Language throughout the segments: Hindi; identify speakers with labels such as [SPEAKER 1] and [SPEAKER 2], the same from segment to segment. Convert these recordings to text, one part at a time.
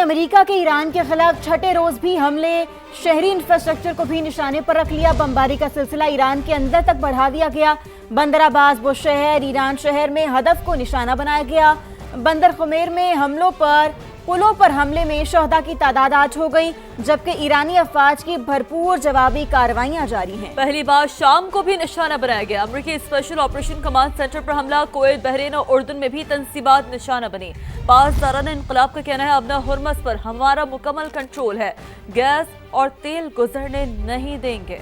[SPEAKER 1] में अमेरिका के ईरान के खिलाफ छठे रोज भी हमले, शहरी इंफ्रास्ट्रक्चर को भी निशाने पर रख लिया। बमबारी का सिलसिला ईरान के अंदर तक बढ़ा दिया गया। बंदर अब्बास बुशहर ईरान शहर में हदफ को निशाना बनाया गया। बंदर खुमैर में हमलों पर पुलों पर हमले में शहदा की तादाद 8 हो गई, जबकि ईरानी अफवाज की भरपूर जवाबी कार्रवाइयां जारी हैं।
[SPEAKER 2] पहली बार शाम को भी निशाना बनाया गया। अमेरिकी स्पेशल ऑपरेशन कमांड सेंटर पर हमला, कुवैत, बहरीन और उर्दन में भी तंसीबात निशाना बनी। पासदारान इनकलाब का कहना है अब न हुर्मस पर हमारा मुकम्मल कंट्रोल है, गैस और तेल गुजरने नहीं देंगे।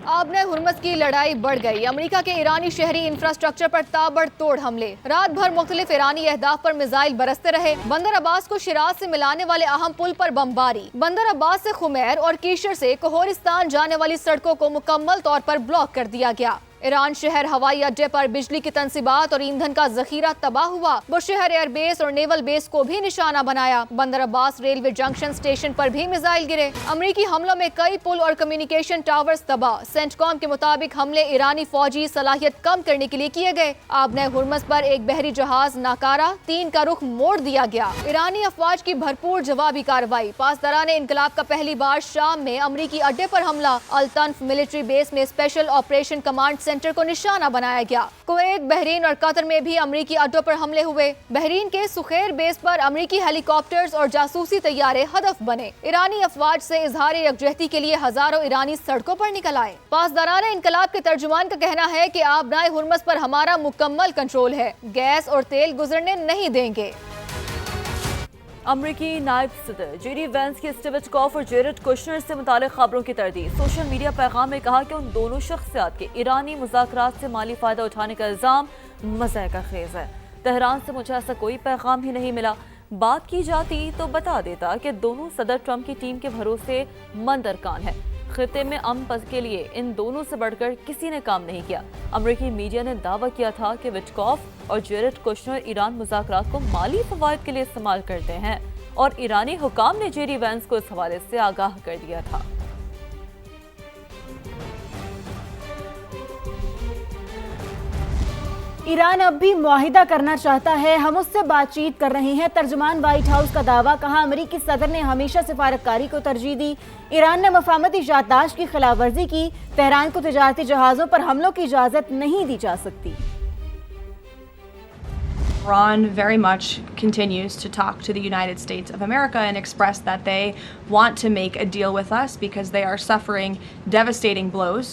[SPEAKER 3] आबने हुर्मस की लड़ाई बढ़ गई। अमेरिका के ईरानी शहरी इंफ्रास्ट्रक्चर पर ताबड़तोड़ हमले, रात भर मुख्तलिफ ईरानी अहदाफ पर मिसाइल बरसते रहे। बंदर अब्बास को शिराज से मिलाने वाले अहम पुल पर बमबारी। बंदर अब्बास से खुमैर और कीशर से कोहरिस्तान जाने वाली सड़कों को मुकम्मल तौर पर ब्लॉक कर दिया गया। ईरान शहर हवाई अड्डे पर बिजली की तंसीबात और ईंधन का जखीरा तबाह हुआ। बुशहर एयरबेस और नेवल बेस को भी निशाना बनाया। बंदर अब्बास रेलवे जंक्शन स्टेशन पर भी मिसाइल गिरे। अमेरिकी हमलों में कई पुल और कम्युनिकेशन टावर्स तबाह। सेंटकॉम के मुताबिक हमले ईरानी फौजी सलाहियत कम करने के लिए किए गए। आबने हुर्मस पर एक बहरी जहाज नाकारा 3 का रुख मोड़ दिया गया। ईरानी अफवाज की भरपूर जवाबी कार्रवाई। पासदारान इनकलाब का पहली बार शाम में अमेरिकी अड्डे पर हमला। अल-तन्फ मिलिट्री बेस में स्पेशल ऑपरेशन कमांड सेंटर को निशाना बनाया गया। कुवैत, बहरीन और कतर में भी अमेरिकी अड्डों पर हमले हुए। बहरीन के सुखैर बेस पर अमेरिकी हेलीकॉप्टर्स और जासूसी तैयारे हदफ बने। ईरानी अफवाज से इजहार यकजहती के लिए हजारों ईरानी सड़कों पर निकल आए। पासदारान इनकलाब के तर्जुमान का कहना है कि आबनाए हुर्मस पर हमारा मुकम्मल कंट्रोल है, गैस और तेल गुजरने नहीं देंगे।
[SPEAKER 2] अमरीकी नायब सदर जेडी वेंस की स्टीव विटकॉफ और जेरेड कुशनर से मुतालिक खबरों की तरदीद। सोशल मीडिया पैगाम में कहा कि उन दोनों शख्सियात के ईरानी मुज़ाकरात से माली फ़ायदा उठाने का इल्ज़ाम मज़ाक़ का खेज़ है। तेहरान से मुझे ऐसा कोई पैगाम ही नहीं मिला। बात की जाती तो बता देता कि दोनों सदर ट्रंप की टीम के भरोसे मंद अरकान है। खिते में अमन के लिए इन दोनों से बढ़कर किसी ने काम नहीं किया। अमेरिकी मीडिया ने दावा किया था कि विटकॉफ और जेरेड कुशनर ईरान मुज़ाकरात को माली फ़वाइद के लिए इस्तेमाल करते हैं और ईरानी हुकाम ने जेडी वेंस को इस हवाले से आगाह कर दिया था।
[SPEAKER 1] ईरान अब भी मुआहिदा करना चाहता है, हम उससे बातचीत कर रहे हैं। तर्जुमान व्हाइट हाउस का दावा। कहा अमेरिकी सदर ने हमेशा सिफारतकारी को तरजीह दी। ईरान ने मफाहमती याददाश्त की खिलाफ वर्जी की। तेहरान को तिजारती जहाज़ों पर हमलों की इजाज़त नहीं दी जा सकती।
[SPEAKER 4] Iran very much continues to talk to the United States of America and express that they want to make a deal with us because they are suffering devastating blows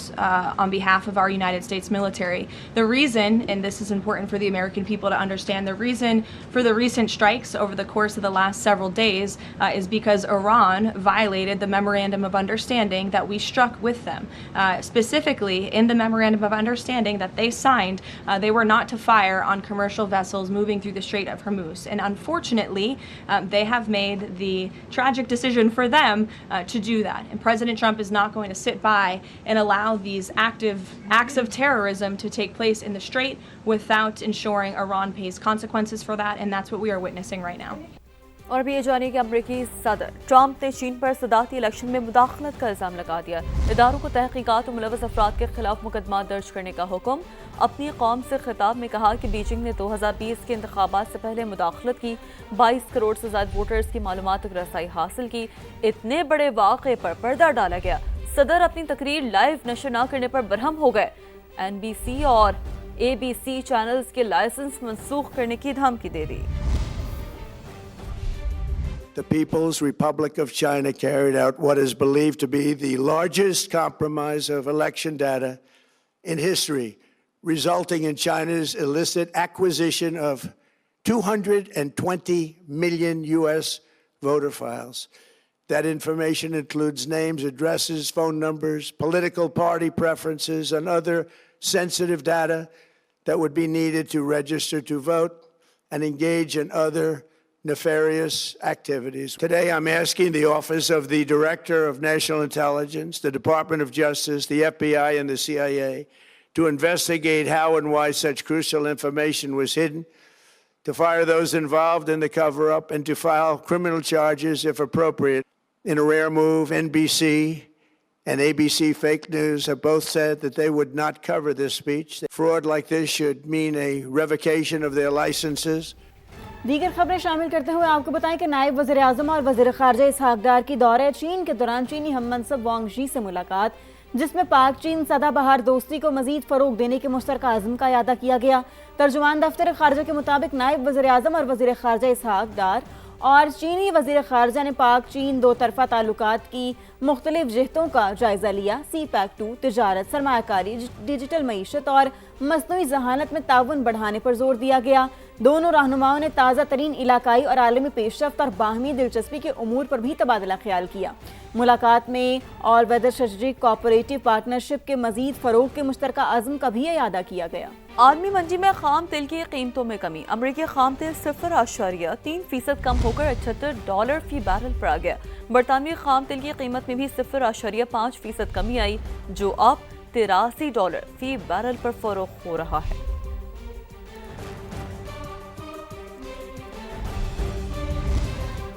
[SPEAKER 4] on behalf of our United States military. The reason, and this is important for the American people to understand, the reason for the recent strikes over the course of the last several days is because Iran violated the Memorandum of Understanding that we struck with them. Specifically, in the Memorandum of Understanding that they signed, they were not to fire on commercial vessels moving through the Strait of Hormuz. And unfortunately, they have made the tragic decision for them to do that. And President Trump is not going to sit by and allow these active acts of terrorism to take place in the Strait without ensuring Iran pays consequences for that. And that's what we are witnessing right now.
[SPEAKER 2] और अभी ये जानिए कि अमरीकी सदर ट्रंप ने चीन पर सदारती इलेक्शन में मुदाखलत का इल्ज़ाम लगा दिया। इदारों को तहकीकात और मुलव्वस अफराद के खिलाफ मुकदमा दर्ज करने का हुक्म। अपनी कौम से खिताब में कहा कि बीजिंग ने 2020 के इंतखाबात से पहले मुदाखलत की, 22 करोड़ से ज़्यादा वोटर्स की मालूमात तक रसाई हासिल की। इतने बड़े वाक़े पर पर्दा डाला गया। सदर अपनी तकरीर लाइव नशर न करने पर बरहम हो गए। NBC और ABC चैनल्स के लाइसेंस मनसूख करने की धमकी दे दी।
[SPEAKER 5] The People's Republic of China carried out what is believed to be the largest compromise of election data in history, resulting in China's illicit acquisition of 220 million U.S. voter files. That information includes names, addresses, phone numbers, political party preferences, and other sensitive data that would be needed to register to vote and engage in other nefarious activities. Today, I'm asking the Office of the Director of National Intelligence, the Department of Justice, the FBI, and the CIA to investigate how and why such crucial information was hidden, to fire those involved in the cover-up, and to file criminal charges if appropriate. In a rare move, NBC and ABC Fake News have both said that they would not cover this speech. Fraud like this should mean a revocation of their licenses.
[SPEAKER 1] दीगर खबरें शामिल करते हुए आपको बताएं कि नायब वज़ीर आज़म और वज़ीर ख़ारजा इसहाक डार की दौरे चीन के दौरान चीनी हम मनसब वांग शी से मुलाकात, जिसमें पाक चीन सदाबहार दोस्ती को मजीद फ़रोग देने के मुश्तरका अज़्म का इयादा किया गया। तर्जुमान दफ्तर ख़ारजा के मुताबिक नायब वज़ीर आज़म और वज़ीर ख़ारजा इसहाक डार और चीनी वज़ीर ख़ारजा ने पाक चीन दो तरफ़ा ताल्लुकात की मुख्तलिफ जिहतों का जायज़ा लिया। CPEC-2, तिजारत, सरमायाकारी, डिजिटल मईशत और मसनूई जहानत में ताउन बढ़ाने पर जोर दिया गया। दोनों रहनुमाओं ने ताज़ा तरीन इलाकाई और आलमी पेशरफ्त और बाहमी दिलचस्पी के उमूर पर भी तबादला ख्याल किया। मुलाकात में all weather strategic cooperative partnership के मजीद फ़रोग के मुश्तरका अज़्म का भी इयादा किया गया।
[SPEAKER 2] आलमी मंडी में खाम तेल की कीमतों में कमी। अमरीकी खाम तेल 0.3% कम होकर $78 फी बैरल पर आ गया। बरतानवी खाम तेल की कीमत में भी 0.5% कमी आई, जो अब $83 फी बैरल पर फरोख्त हो रहा है।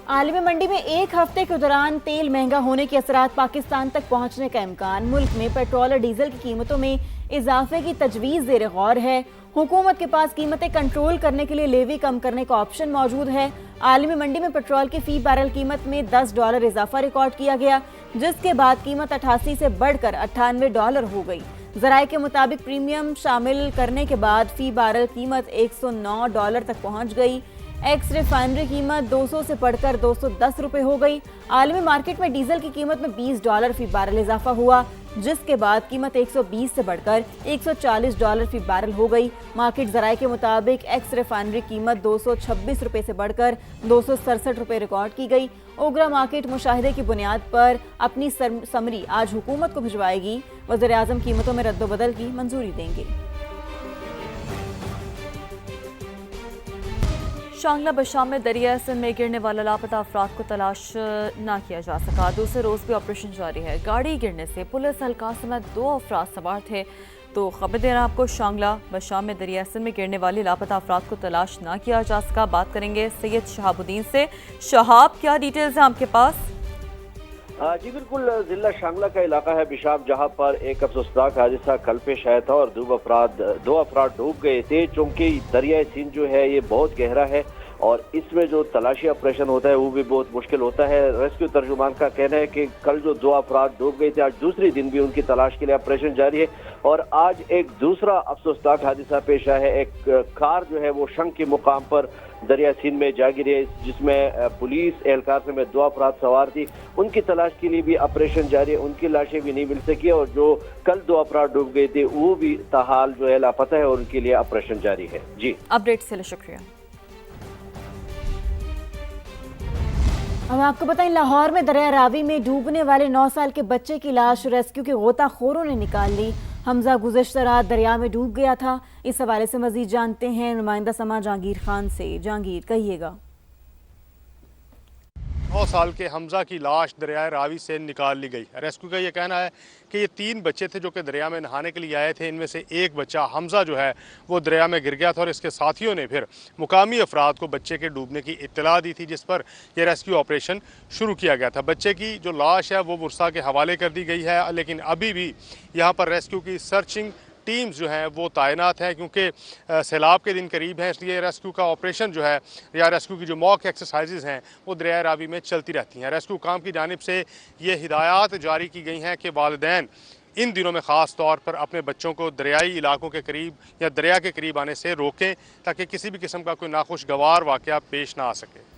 [SPEAKER 1] आलमी मंडी में एक हफ्ते के दौरान तेल महंगा होने के असरात पाकिस्तान तक पहुंचने का इम्कान। मुल्क में पेट्रोल और डीजल की कीमतों में इजाफे की तजवीज़ ज़ेर गौर है। हुकूमत के पास कीमतें कंट्रोल करने के लिए लेवी कम करने का ऑप्शन मौजूद है। आलमी मंडी में पेट्रोल की फी बैरल कीमत में $10 इजाफा रिकॉर्ड किया गया, जिसके बाद कीमत 88 से बढ़कर $98 हो गई। ज़राए के मुताबिक प्रीमियम शामिल करने के बाद फी बैरल कीमत $109 तक पहुँच गई। एक्स रिफाइनरी कीमत 200 से बढ़कर $210 हो गई। आलमी मार्केट में डीजल की कीमत में $20 फी बैरल इजाफा हुआ, जिसके बाद कीमत 120 से बढ़कर $140 फी बैरल हो गई। मार्केट ज़राए के मुताबिक एक्स रिफाइनरी कीमत $226 से बढ़कर $267 रिकॉर्ड की गई। ओगरा मार्केट मुशाहिदे की बुनियाद पर अपनी समरी आज हुकूमत को भिजवाएगी। वज़ीर आज़म कीमतों में रद्दोबदल की मंजूरी देंगे।
[SPEAKER 2] शांगला बशाम में दरिया सिंध में गिरने वाला लापता अफराद को तलाश न किया जा सका। दूसरे रोज भी ऑपरेशन जारी है। गाड़ी गिरने से पुलिस एहलकार समेत 2 अफराद सवार थे। तो खबर दे रहे हैं आपको, शांगला बशाम में दरिया सिंध में गिरने वाले लापता अफराद को तलाश न किया जा सका। बात करेंगे सैयद शहाबुद्दीन से। शहाब, क्या डिटेल्स हैं आपके पास?
[SPEAKER 6] जी बिल्कुल, जिला शांगला का इलाका है बिशाब, जहां पर एक अफसोसनाक हादसा कल पेश आया था और दो अफराद डूब गए थे। चूंकि दरियाई सिंध जो है ये बहुत गहरा है और इसमें जो तलाशी ऑपरेशन होता है वो भी बहुत मुश्किल होता है। रेस्क्यू तर्जुमान का कहना है कि कल जो 2 अफराद डूब गए थे, आज दूसरे दिन भी उनकी तलाश के लिए ऑपरेशन जारी है। और आज एक दूसरा अफसोसनाक हादसा पेश आया है। एक कार जो है वो शंख के मुकाम पर दरिया सिंध में जा गिरी है, जिसमें पुलिस एहलकार समेत 2 अफराद सवार थी। उनकी तलाश के लिए भी ऑपरेशन जारी है। उनकी लाशें भी नहीं मिल सकी और जो कल 2 अफराद डूब गए थे वो भी ताहाल जो है लापता है और उनके लिए ऑपरेशन जारी है। जी,
[SPEAKER 2] अपडेट के लिए शुक्रिया।
[SPEAKER 1] अब आपको बताएं, लाहौर में दरिया रावी में डूबने वाले 9 साल के बच्चे की लाश रेस्क्यू के गोताखोरों ने निकाल ली। हमजा गुज़श्ता रात दरिया में डूब गया था। इस हवाले से मजीद जानते हैं नुमाइंदा समा जहांगीर खान से। जहांगीर, कहिएगा।
[SPEAKER 7] 9 साल के हमजा की लाश दरिया रावी से निकाल ली गई। रेस्क्यू का ये कहना है कि ये 3 बच्चे थे जो कि दरिया में नहाने के लिए आए थे। इनमें से एक बच्चा हमजा जो है वो दरिया में गिर गया था और इसके साथियों ने फिर मुकामी अफराद को बच्चे के डूबने की इत्तला दी थी, जिस पर यह रेस्क्यू ऑपरेशन शुरू किया गया था। बच्चे की जो लाश है वो बुरसा के हवाले कर दी गई है, लेकिन अभी भी यहाँ पर रेस्क्यू की सर्चिंग टीम्स जो हैं वो तैनात हैं, क्योंकि सैलाब के दिन करीब हैं। इसलिए रेस्क्यू का ऑपरेशन जो है या रेस्क्यू की जो मॉक एक्सरसाइजेज हैं वो दरिया रावी में चलती रहती हैं। रेस्क्यू काम की जानिब से ये हिदायत जारी की गई हैं कि वालिदैन इन दिनों में ख़ास तौर पर अपने बच्चों को दरियाई इलाकों के करीब या दरिया के करीब आने से रोकें, ताकि किसी भी किस्म का कोई नाखुशगवार वाक़या पेश ना आ सके।